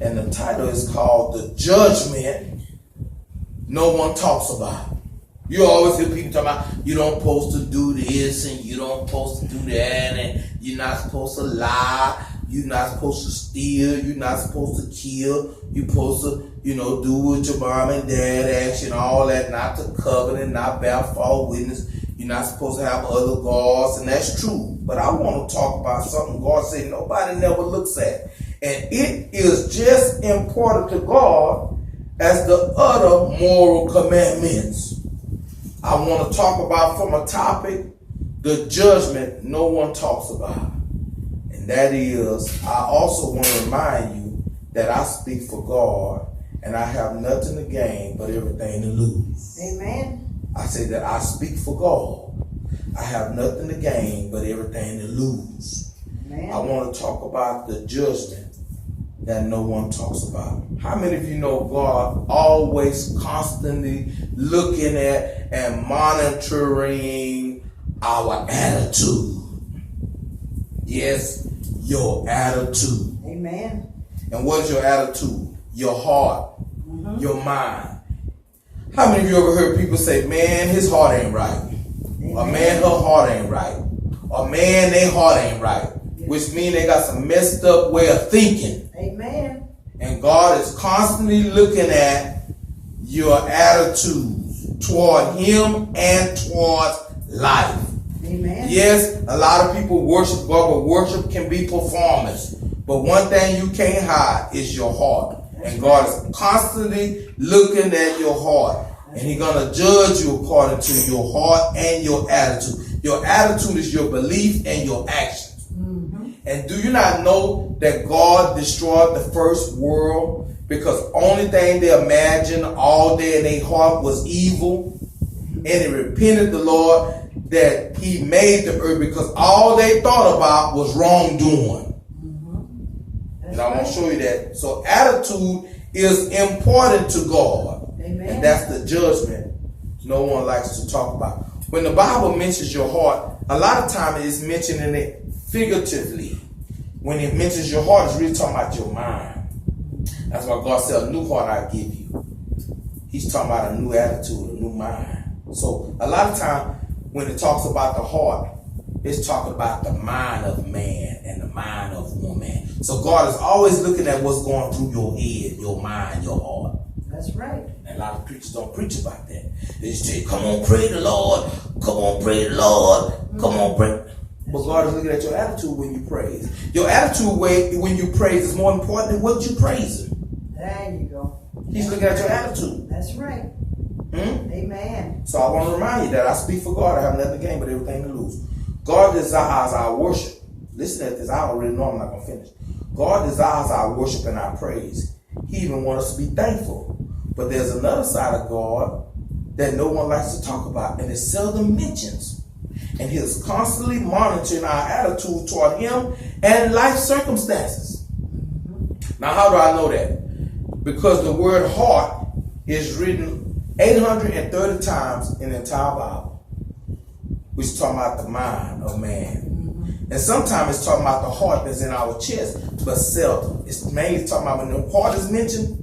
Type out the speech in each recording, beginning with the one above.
And the title is called The Judgment No One Talks About. You always hear people talking about you don't supposed to do this and you don't supposed to do that and you're not supposed to lie, you're not supposed to steal, you're not supposed to kill, you're supposed to, do what your mom and dad ask you and all that, not to covenant, not bear false witness. You're not supposed to have other gods, and that's true. But I want to talk about something God said nobody never looks at. And it is just important to God as the other moral commandments. I want to talk about from a topic, the judgment no one talks about. And that is, I also want to remind you that I speak for God and I have nothing to gain but everything to lose. Amen. I say that I speak for God. I have nothing to gain but everything to lose. Amen. I want to talk about the judgment that no one talks about. How many of you know God always constantly looking at and monitoring our attitude? Yes, your attitude. Amen. And what is your attitude? Your heart, your mind. How many of you ever heard people say, man, his heart ain't right? Amen. Or man, her heart ain't right? Or man, their heart ain't right? Yes. Which means they got some messed up way of thinking. Amen. And God is constantly looking at your attitude toward him and towards life. Amen. Yes, a lot of people worship God, but worship can be performance. But one thing you can't hide is your heart. And God is constantly looking at your heart. And he's going to judge you according to your heart and your attitude. Your attitude is your belief and your actions. Mm-hmm. And do you not know that God destroyed the first world because only thing they imagined all day in their heart was evil? And they repented the Lord that he made the earth because all they thought about was wrongdoing. And I want to show you that. So attitude is important to God. Amen. And that's the judgment no one likes to talk about. When the Bible mentions your heart, a lot of time it's mentioning it figuratively. When it mentions your heart, it's really talking about your mind. That's why God said, a new heart I give you. He's talking about a new attitude, a new mind. So a lot of time when it talks about the heart, it's talking about the mind of man and the mind of woman. So God is always looking at what's going through your head, your mind, your heart. That's right. And a lot of preachers don't preach about that. They say, come on, pray the Lord. Come on, pray the Lord. Come on, pray. But God is looking at your attitude when you praise. Your attitude when you praise is more important than what you praise him. There you go. He's looking at your attitude. That's right. Amen. So I want to remind you that I speak for God. I have nothing to gain but everything to lose. God desires our worship. Listen at this. I already know I'm not going to finish. God desires our worship and our praise. He even wants us to be thankful. But there's another side of God that no one likes to talk about, and it seldom mentions. And he is constantly monitoring our attitude toward him and life circumstances. Now, how do I know that? Because the word heart is written 830 times in the entire Bible, which is talking about the mind of man. And sometimes it's talking about the heart that's in our chest, but seldom. It's mainly talking about when the heart is mentioned,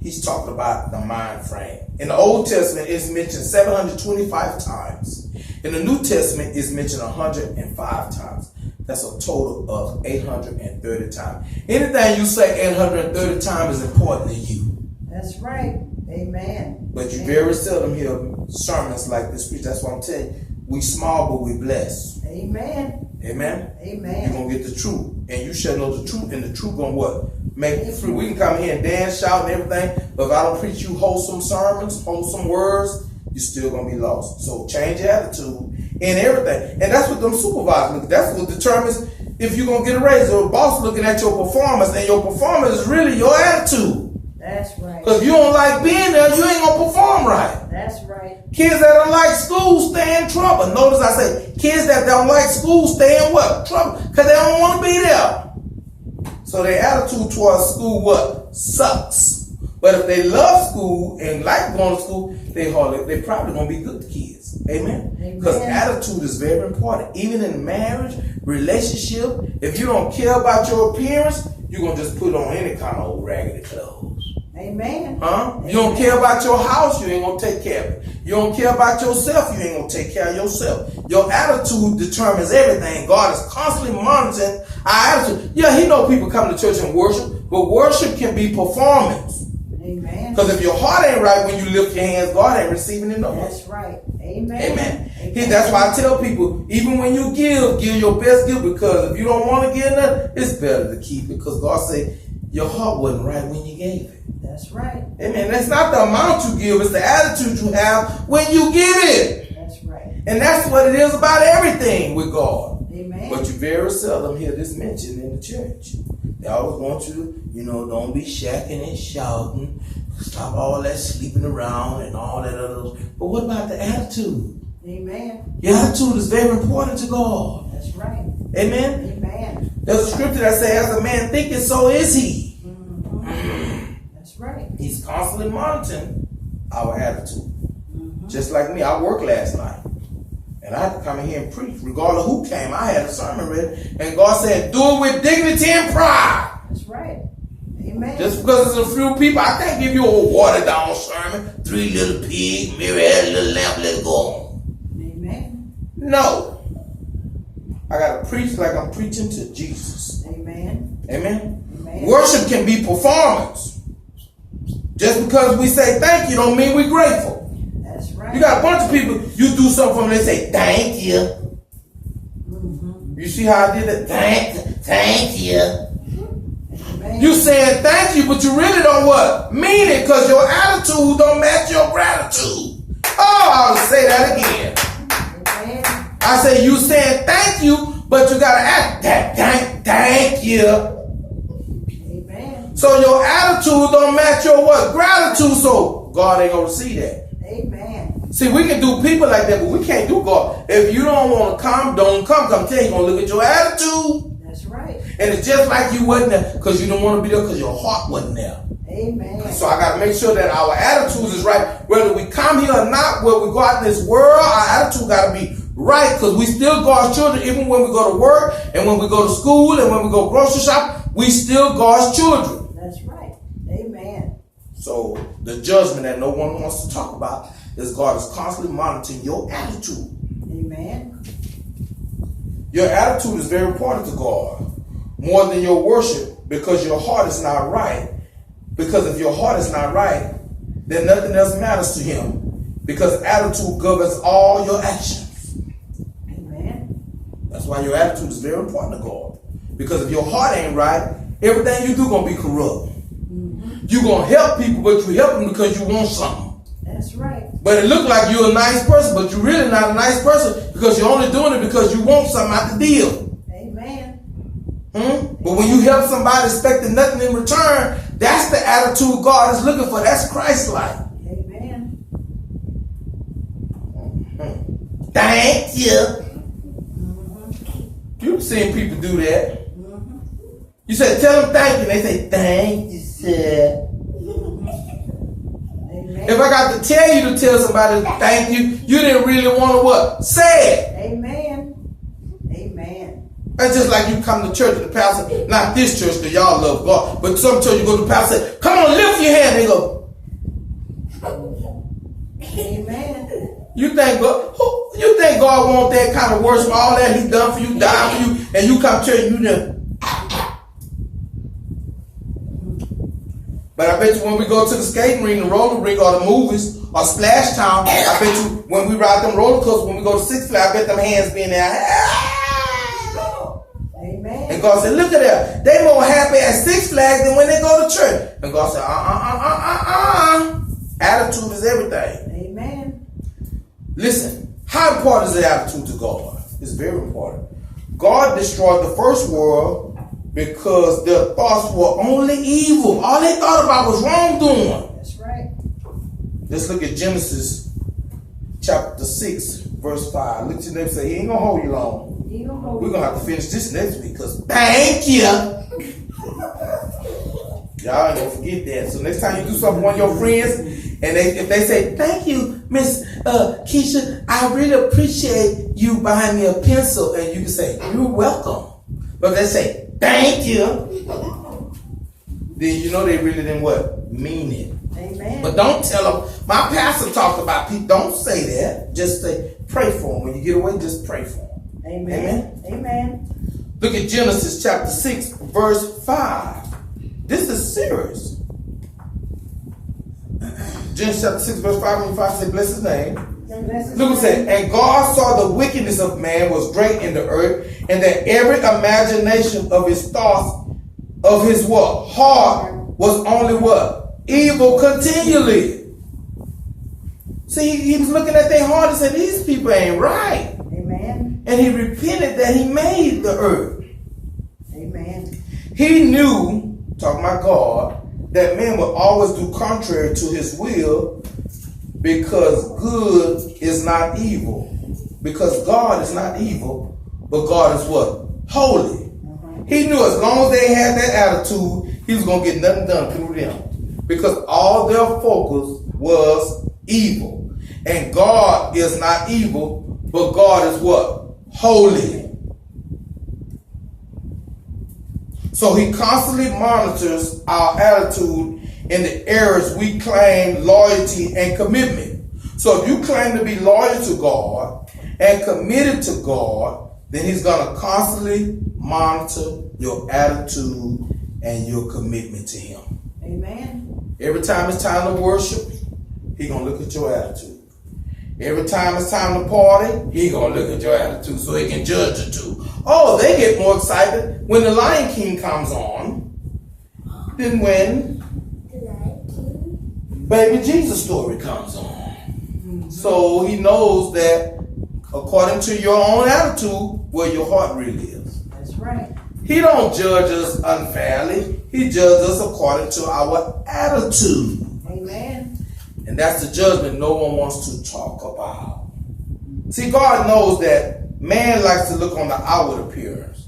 he's talking about the mind frame. In the Old Testament, it's mentioned 725 times. In the New Testament, it's mentioned 105 times. That's a total of 830 times. Anything you say 830 times is important to you. That's right. Amen. But you very seldom hear sermons like this preached. That's what I'm telling you. We small, but we blessed. Amen. Amen. Amen. You're going to get the truth. And you shall know the truth. And the truth going to what? Make you free. We can come here and dance, shout, and everything. But if I don't preach you wholesome sermons, wholesome words, you're still going to be lost. So change your attitude in everything. And that's what them supervisors look at. That's what determines if you're going to get a raise. Or the boss looking at your performance. And your performance is really your attitude. That's right. Because if you don't like being there, you ain't going to perform right. That's right. Kids that don't like school stay in trouble. Notice I say, kids that don't like school stay in what? Trouble. Because they don't want to be there. So their attitude towards school, what? Sucks. But if they love school and like going to school, they probably going to be good kids. Amen? Because attitude is very important. Even in marriage, relationship, if you don't care about your appearance, you're going to just put on any kind of old raggedy clothes. Amen. Huh? You don't care about your house, you ain't going to take care of it. You don't care about yourself, you ain't going to take care of yourself. Your attitude determines everything. God is constantly monitoring our attitude. Yeah, he know people come to church and worship, but worship can be performance. Amen. Because if your heart ain't right when you lift your hands, God ain't receiving it no more. That's right. Amen. Amen. That's why I tell people, even when you give your best gift, because if you don't want to give nothing, it's better to keep it, because God said your heart wasn't right when you gave it. That's right. Amen. That's not the amount you give, it's the attitude you have when you give it. That's right. And that's what it is about everything with God. Amen. But you very seldom hear this mentioned in the church. They always want you to, don't be shacking and shouting. Stop all that sleeping around and all that other. But what about the attitude? Amen. Your attitude is very important to God. That's right. Amen. Amen. There's a scripture that says, as a man thinketh, so is he. Mm-hmm. That's right. He's constantly monitoring our attitude. Mm-hmm. Just like me, I worked last night. And I had to come in here and preach. Regardless of who came, I had a sermon ready. And God said, do it with dignity and pride. That's right. Amen. Just because there's a few people, I can't give you a watered down sermon. 3 little pigs, Mary had a little lamp, let it go on. Amen. No. I got to preach like I'm preaching to Jesus. Amen. Amen. Amen. Worship can be performance. Just because we say thank you don't mean we're grateful. That's right. You got a bunch of people, you do something for them, they say thank you. Mm-hmm. You see how I did it? Thank you. Amen. You saying thank you, but you really don't what? Mean it, because your attitude don't match your gratitude. Oh, I'll say that again. Amen. I say you saying thank you, but you gotta act that thank you. Amen. So your attitude don't match your what? Gratitude. So God ain't gonna see that. Amen. See, we can do people like that, but we can't do God. If you don't want to come, don't come. Come tell you, gonna look at your attitude. That's right. And it's just like you wasn't there because you don't want to be there because your heart wasn't there. Amen. So I got to make sure that our attitude is right. Whether we come here or not, where we go out in this world, our attitude got to be right, because we still God's children. Even when we go to work and when we go to school and when we go grocery shop, we still God's children. That's right. Amen. So the judgment that no one wants to talk about is God is constantly monitoring your attitude. Amen. Your attitude is very important to God, more than your worship, because your heart is not right. Because if your heart is not right, then nothing else matters to him, because attitude governs all your actions. Amen. That's why your attitude is very important to God, because if your heart ain't right, everything you do gonna be corrupt. Mm-hmm. You gonna help people, but you help them because you want something. That's right. But it look like you're a nice person, but you're really not a nice person, because you're only doing it because you want something out the deal. Amen. But when you help somebody expecting nothing in return, that's the attitude God is looking for. That's Christ-like. Amen. Thank you. Mm-hmm. You've seen people do that. Mm-hmm. You say, tell them thank you. They say, thank you, sir. Amen. If I got to tell you to tell somebody thank you, you didn't really want to what? Say it. Amen. Amen. That's just like you come to church and the pastor, not this church because y'all love God, but some church you go to the pastor and say, come on, lift your hand. They go, Amen. you think God want that kind of worship, all that he done for you, died for you, and you come to church and you know. But I bet you when we go to the skating rink, the roller rink, or the movies, or Splash Town, I bet you when we ride them roller coasters, when we go to Six Flags, I bet them hands be in there. Amen. And God said, look at that. They more happy at Six Flags than when they go to church. And God said, Attitude is everything. Amen. Listen, how important is the attitude to God? It's very important. God destroyed the first world because their thoughts were only evil. All they thought about was wrongdoing. That's right. Let's look at Genesis chapter 6, verse 5. Look at your neighbor and say, he ain't going to hold you long. We're going to have to finish this next week because thank you. Y'all ain't going to forget that. So next time you do something for one of your friends, and if they say, thank you, Miss Keisha, I really appreciate you buying me a pencil. And you can say, you're welcome. But if they say, thank you, then you know they really didn't what? Mean it. Amen. But don't tell them. My pastor talked about people. Don't say that. Just say, pray for them. When you get away, just pray for them. Amen. Amen. Look at Genesis chapter 6, verse 5. This is serious. Genesis chapter 6, verse 5, when you find say, bless his name. Look what it said. And God saw the wickedness of man was great in the earth, and that every imagination of his thoughts, of his what? Heart, was only what? Evil continually. See, he was looking at their heart and said, these people ain't right. Amen. And he repented that he made the earth. Amen. He knew, talking about God, that man would always do contrary to his will, because good is not evil. Because God is not evil, but God is what? Holy. He knew as long as they had that attitude, he was going to get nothing done through them. Because all their focus was evil. And God is not evil, but God is what? Holy. So he constantly monitors our attitude in the areas we claim loyalty and commitment. So if you claim to be loyal to God and committed to God, then he's going to constantly monitor your attitude and your commitment to him. Amen. Every time it's time to worship, he's going to look at your attitude. Every time it's time to party, he's going to look at your attitude so he can judge the two. Oh, they get more excited when the Lion King comes on than when Baby Jesus story comes on. So he knows that according to your own attitude, where your heart really is. That's right. He don't judge us unfairly. He judges us according to our attitude. Amen. And that's the judgment no one wants to talk about. See, God knows that man likes to look on the outward appearance.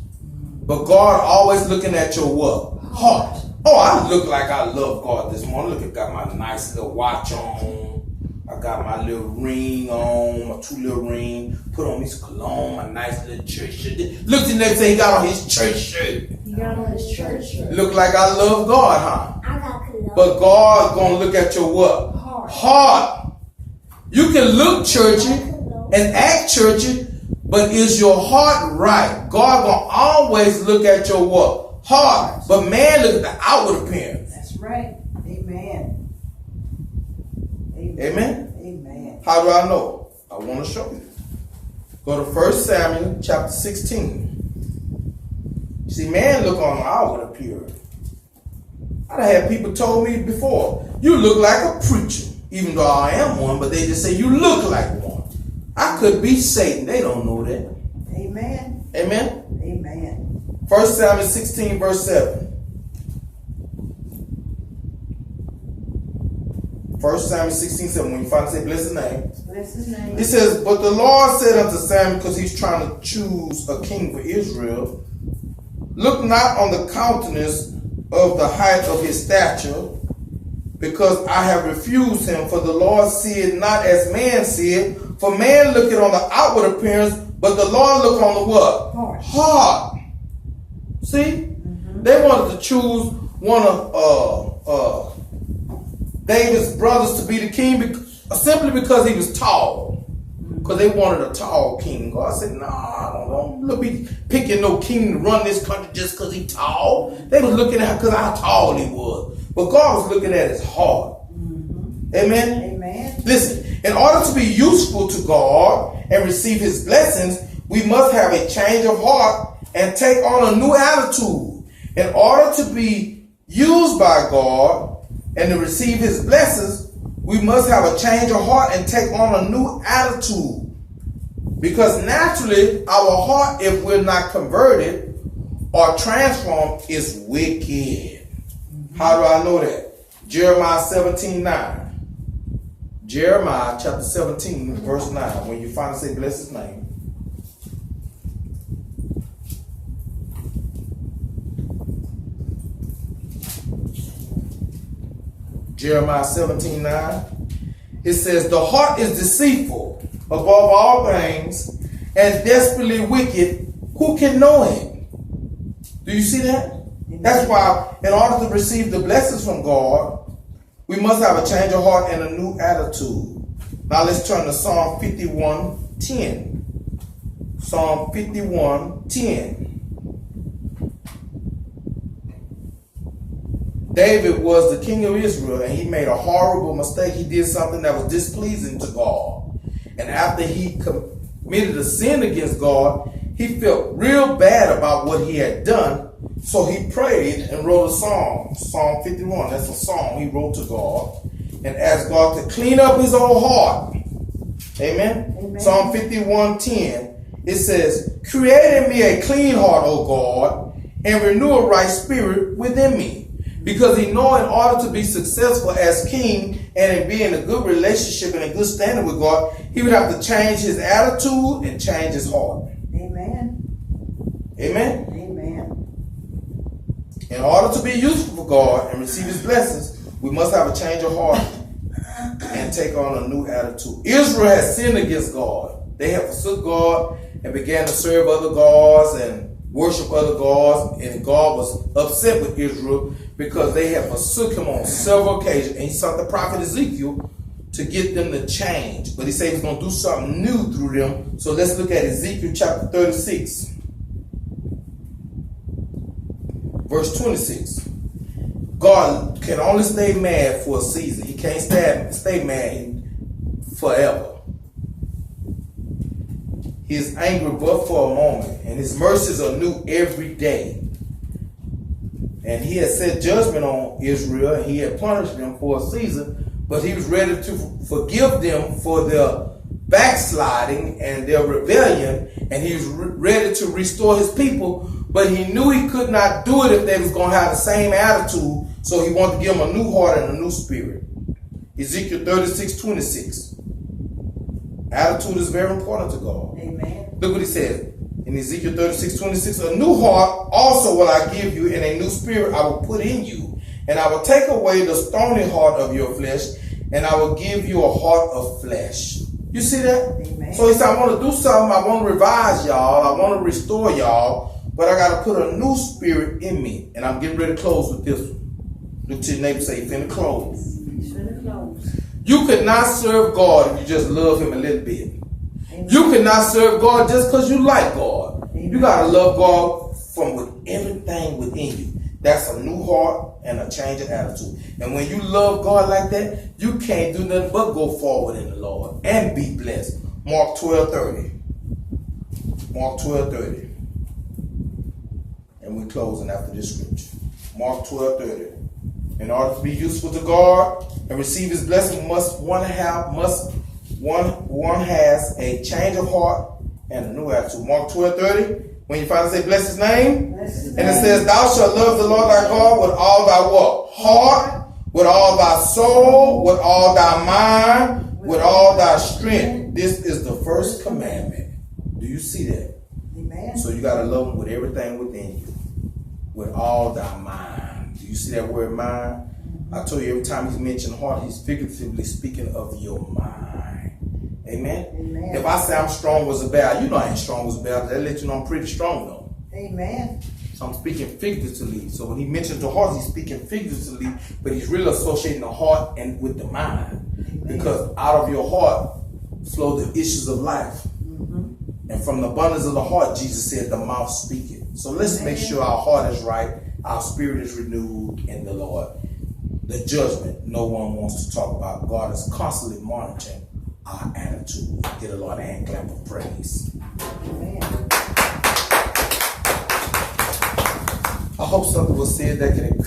But God always looking at your what? Heart. Oh, I look like I love God this morning. Look, I got my nice little watch on. I got my little ring on, my 2 little ring. Put on his cologne, my nice little church shirt. Look at the next thing he got on his church shirt. He got on his church shirt. Look like I love God, huh? I got cologne. But God gonna look at your what? Heart. You can look churchy and act churchy, but is your heart right? God gonna always look at your what? Heart. But man look at the outward appearance. That's right. Amen. Amen? Amen. How do I know? I want to show you. Go to 1 Samuel chapter 16. See, man look on the outward appearance. I've had people told me before, you look like a preacher, even though I am one, but they just say you look like one. I could be Satan. They don't know that. Amen. Amen? Amen. 1 Samuel 16 verse 7. 1 Samuel 16, 7. When you finally say bless his name. Bless his name. It says, but the Lord said unto Samuel, because he's trying to choose a king for Israel, look not on the countenance of the height of his stature, because I have refused him. For the Lord seeth not as man seeth. For man looketh on the outward appearance, but the Lord look on the what? Heart. See? They wanted to choose one of David's brothers to be the king simply because he was tall. Because they wanted a tall king. God said, nah, don't be picking no king to run this country just because he's tall. They was looking at because how tall he was. But God was looking at his heart. Amen? Amen. Listen, in order to be useful to God and receive his blessings, we must have a change of heart and take on a new attitude. In order to be used by God and to receive his blessings, we must have a change of heart and take on a new attitude. Because naturally, our heart, if we're not converted or transformed, is wicked. How do I know that? Jeremiah 17:9. Jeremiah chapter 17, verse 9. When you finally say bless his name. Jeremiah 17:9. It says, the heart is deceitful above all things and desperately wicked. Who can know it? Do you see that? That's why in order to receive the blessings from God, we must have a change of heart and a new attitude. Now let's turn to Psalm 51:10. Psalm 51:10. David was the king of Israel, and he made a horrible mistake. He did something that was displeasing to God. And after he committed a sin against God, he felt real bad about what he had done. So he prayed and wrote a song. Psalm 51, that's a song he wrote to God, and asked God to clean up his own heart. Amen? Amen. Psalm 51:10, it says, create in me a clean heart, O God, and renew a right spirit within me. Because he know in order to be successful as king and in being in a good relationship and a good standing with God, he would have to change his attitude and change his heart. Amen. Amen? Amen. In order to be useful for God and receive his blessings, we must have a change of heart and take on a new attitude. Israel has sinned against God. They have forsook God and began to serve other gods and worship other gods, and God was upset with Israel because they had forsook him on several occasions, and he sent the prophet Ezekiel to get them to change. But he said he's going to do something new through them. So let's look at Ezekiel chapter 36, verse 26. God can only stay mad for a season. He can't stay mad forever. He is angry but for a moment, and his mercies are new every day. And he had set judgment on Israel, and he had punished them for a season, but he was ready to forgive them for their backsliding and their rebellion, and he was ready to restore his people, but he knew he could not do it if they was going to have the same attitude, so he wanted to give them a new heart and a new spirit. Ezekiel 36:26. Attitude is very important to God. Amen. Look what he says in Ezekiel 36:26. A new heart also will I give you, and a new spirit I will put in you. And I will take away the stony heart of your flesh, and I will give you a heart of flesh. You see that? Amen. So he said, I want to do something. I want to revise y'all. I want to restore y'all. But I got to put a new spirit in me. And I'm getting ready to close with this one. Look to your neighbor and say, you finna close. He's finna close. You could not serve God if you just love him a little bit. Amen. You cannot serve God just because you like God. Amen. You got to love God from with everything within you. That's a new heart and a change of attitude. And when you love God like that, you can't do nothing but go forward in the Lord and be blessed. Mark 12:30. Mark 12:30. And we're closing after this scripture. Mark 12:30. In order to be useful to God and receive his blessing, one has a change of heart and a new attitude. Mark 12:30. When you finally say bless his name, and it says, thou shalt love the Lord thy God with all thy what? Heart, with all thy soul, with all thy mind, with all thy strength. This is the first commandment. Do you see that? Amen. So you got to love him with everything within you, with all thy mind. Do you see that word mind? I told you every time he's mentioned heart, he's figuratively speaking of your mind. Amen? Amen. If I say I'm strong as a bear, you know I ain't strong as a bear. That lets you know I'm pretty strong though. Amen. So I'm speaking figuratively. So when he mentions the heart, he's speaking figuratively, but he's really associating the heart and with the mind. Amen. Because out of your heart flow the issues of life. Mm-hmm. And from the abundance of the heart, Jesus said, the mouth speaketh. So let's make sure our heart is right, our spirit is renewed in the Lord. The judgment no one wants to talk about. God is constantly monitoring our attitude. Get a Lord a hand clap of praise. Amen. I hope something was said that can